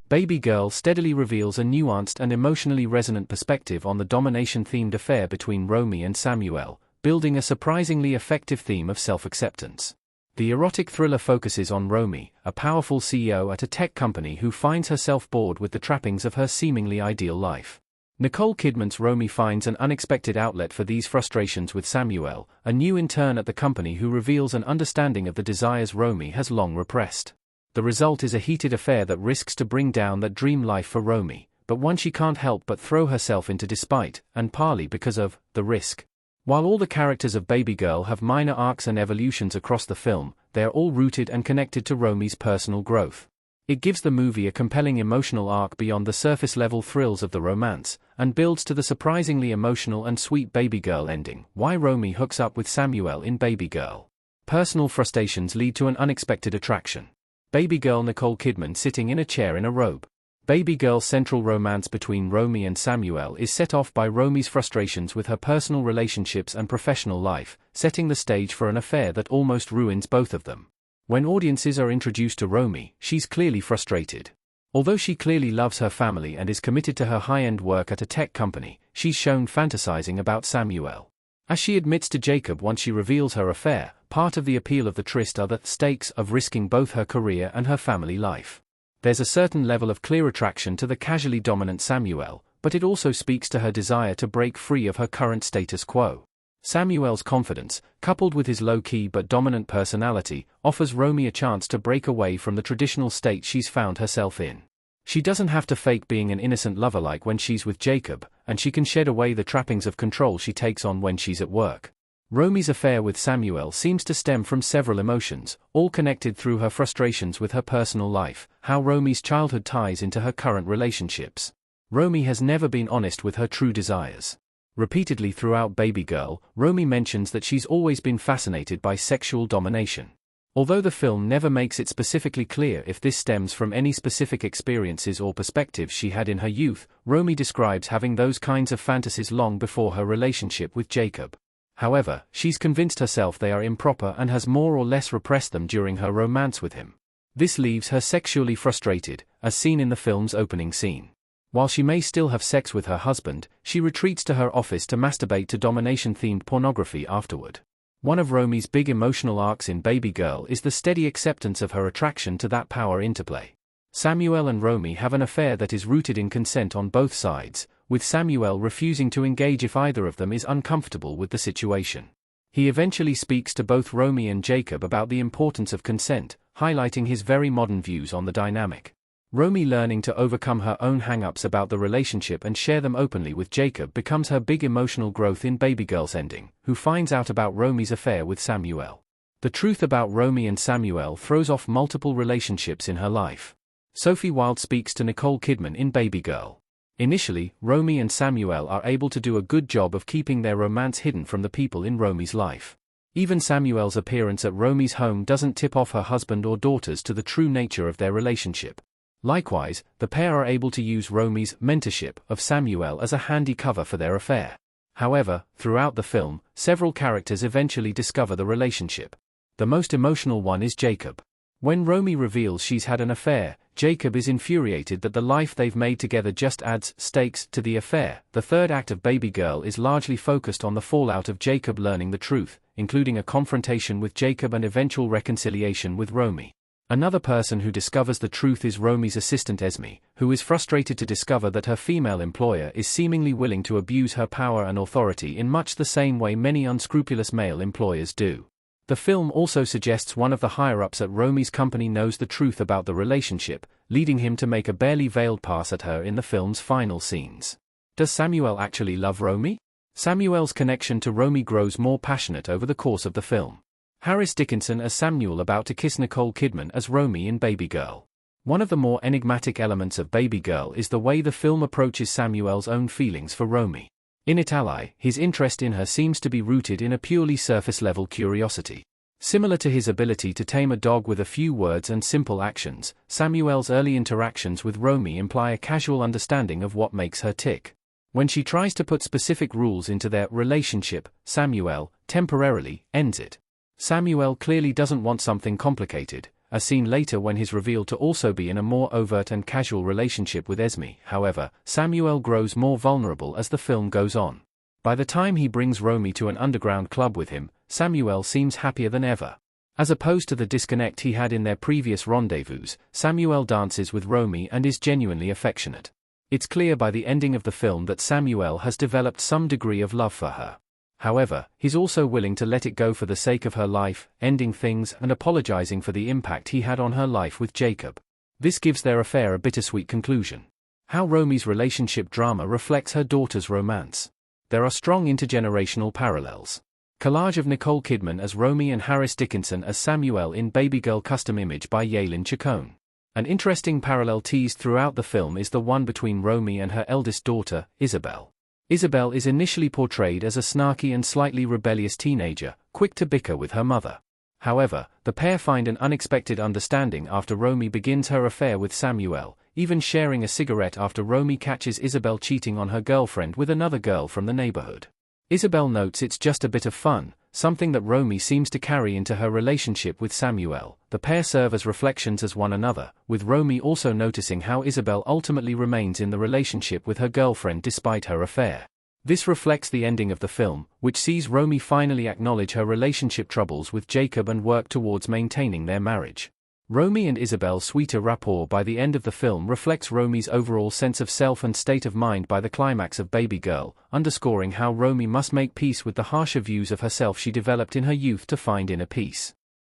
Babygirl steadily reveals a nuanced and emotionally resonant perspective on the domination-themed affair between Romy and Samuel, building a surprisingly effective theme of self-acceptance. The erotic thriller focuses on Romy, a powerful CEO at a tech company who finds herself bored with the trappings of her seemingly ideal life. Nicole Kidman's Romy finds an unexpected outlet for these frustrations with Samuel, a new intern at the company who reveals an understanding of the desires Romy has long repressed. The result is a heated affair that risks to bring down that dream life for Romy, but one she can't help but throw herself into despite, and partly because of, the risk. While all the characters of Babygirl have minor arcs and evolutions across the film, they are all rooted and connected to Romy's personal growth. It gives the movie a compelling emotional arc beyond the surface-level thrills of the romance, and builds to the surprisingly emotional and sweet Babygirl ending. Why Romy hooks up with Samuel in Babygirl. Personal frustrations lead to an unexpected attraction. Babygirl Nicole Kidman sitting in a chair in a robe. Babygirl's central romance between Romy and Samuel is set off by Romy's frustrations with her personal relationships and professional life, setting the stage for an affair that almost ruins both of them. When audiences are introduced to Romy, she's clearly frustrated. Although she clearly loves her family and is committed to her high-end work at a tech company, she's shown fantasizing about Samuel. As she admits to Jacob once she reveals her affair, part of the appeal of the tryst are the stakes of risking both her career and her family life. There's a certain level of clear attraction to the casually dominant Samuel, but it also speaks to her desire to break free of her current status quo. Samuel's confidence, coupled with his low-key but dominant personality, offers Romy a chance to break away from the traditional state she's found herself in. She doesn't have to fake being an innocent lover like when she's with Jacob, and she can shed away the trappings of control she takes on when she's at work. Romy's affair with Samuel seems to stem from several emotions, all connected through her frustrations with her personal life, how Romy's childhood ties into her current relationships. Romy has never been honest with her true desires. Repeatedly throughout Babygirl, Romy mentions that she's always been fascinated by sexual domination. Although the film never makes it specifically clear if this stems from any specific experiences or perspectives she had in her youth, Romy describes having those kinds of fantasies long before her relationship with Jacob. However, she's convinced herself they are improper and has more or less repressed them during her romance with him. This leaves her sexually frustrated, as seen in the film's opening scene. While she may still have sex with her husband, she retreats to her office to masturbate to domination-themed pornography afterward. One of Romy's big emotional arcs in Babygirl is the steady acceptance of her attraction to that power interplay. Samuel and Romy have an affair that is rooted in consent on both sides, with Samuel refusing to engage if either of them is uncomfortable with the situation. He eventually speaks to both Romy and Jacob about the importance of consent, highlighting his very modern views on the dynamic. Romy learning to overcome her own hang-ups about the relationship and share them openly with Jacob becomes her big emotional growth in Babygirl's ending, who finds out about Romy's affair with Samuel. The truth about Romy and Samuel throws off multiple relationships in her life. Sophie Wilde speaks to Nicole Kidman in Babygirl. Initially, Romy and Samuel are able to do a good job of keeping their romance hidden from the people in Romy's life. Even Samuel's appearance at Romy's home doesn't tip off her husband or daughters to the true nature of their relationship. Likewise, the pair are able to use Romy's mentorship of Samuel as a handy cover for their affair. However, throughout the film, several characters eventually discover the relationship. The most emotional one is Jacob. When Romy reveals she's had an affair, Jacob is infuriated that the life they've made together just adds stakes to the affair. The third act of Babygirl is largely focused on the fallout of Jacob learning the truth, including a confrontation with Jacob and eventual reconciliation with Romy. Another person who discovers the truth is Romy's assistant Esme, who is frustrated to discover that her female employer is seemingly willing to abuse her power and authority in much the same way many unscrupulous male employers do. The film also suggests one of the higher-ups at Romy's company knows the truth about the relationship, leading him to make a barely veiled pass at her in the film's final scenes. Does Samuel actually love Romy? Samuel's connection to Romy grows more passionate over the course of the film. Harris Dickinson as Samuel about to kiss Nicole Kidman as Romy in Babygirl. One of the more enigmatic elements of Babygirl is the way the film approaches Samuel's own feelings for Romy. In Italy, his interest in her seems to be rooted in a purely surface-level curiosity. Similar to his ability to tame a dog with a few words and simple actions, Samuel's early interactions with Romy imply a casual understanding of what makes her tick. When she tries to put specific rules into their relationship, Samuel, temporarily, ends it. Samuel clearly doesn't want something complicated, as seen later when he's revealed to also be in a more overt and casual relationship with Esme. However, Samuel grows more vulnerable as the film goes on. By the time he brings Romy to an underground club with him, Samuel seems happier than ever. As opposed to the disconnect he had in their previous rendezvous, Samuel dances with Romy and is genuinely affectionate. It's clear by the ending of the film that Samuel has developed some degree of love for her. However, he's also willing to let it go for the sake of her life, ending things and apologizing for the impact he had on her life with Jacob. This gives their affair a bittersweet conclusion. How Romy's relationship drama reflects her daughter's romance. There are strong intergenerational parallels. Collage of Nicole Kidman as Romy and Harris Dickinson as Samuel in Babygirl custom image by Yaelin Chacon. An interesting parallel teased throughout the film is the one between Romy and her eldest daughter, Isabel. Isabel is initially portrayed as a snarky and slightly rebellious teenager, quick to bicker with her mother. However, the pair find an unexpected understanding after Romy begins her affair with Samuel, even sharing a cigarette after Romy catches Isabel cheating on her girlfriend with another girl from the neighborhood. Isabel notes it's just a bit of fun, something that Romy seems to carry into her relationship with Samuel. The pair serve as reflections as one another, with Romy also noticing how Isabel ultimately remains in the relationship with her girlfriend despite her affair. This reflects the ending of the film, which sees Romy finally acknowledge her relationship troubles with Jacob and work towards maintaining their marriage. Romy and Isabel's sweeter rapport by the end of the film reflects Romy's overall sense of self and state of mind by the climax of Babygirl, underscoring how Romy must make peace with the harsher views of herself she developed in her youth to find inner peace.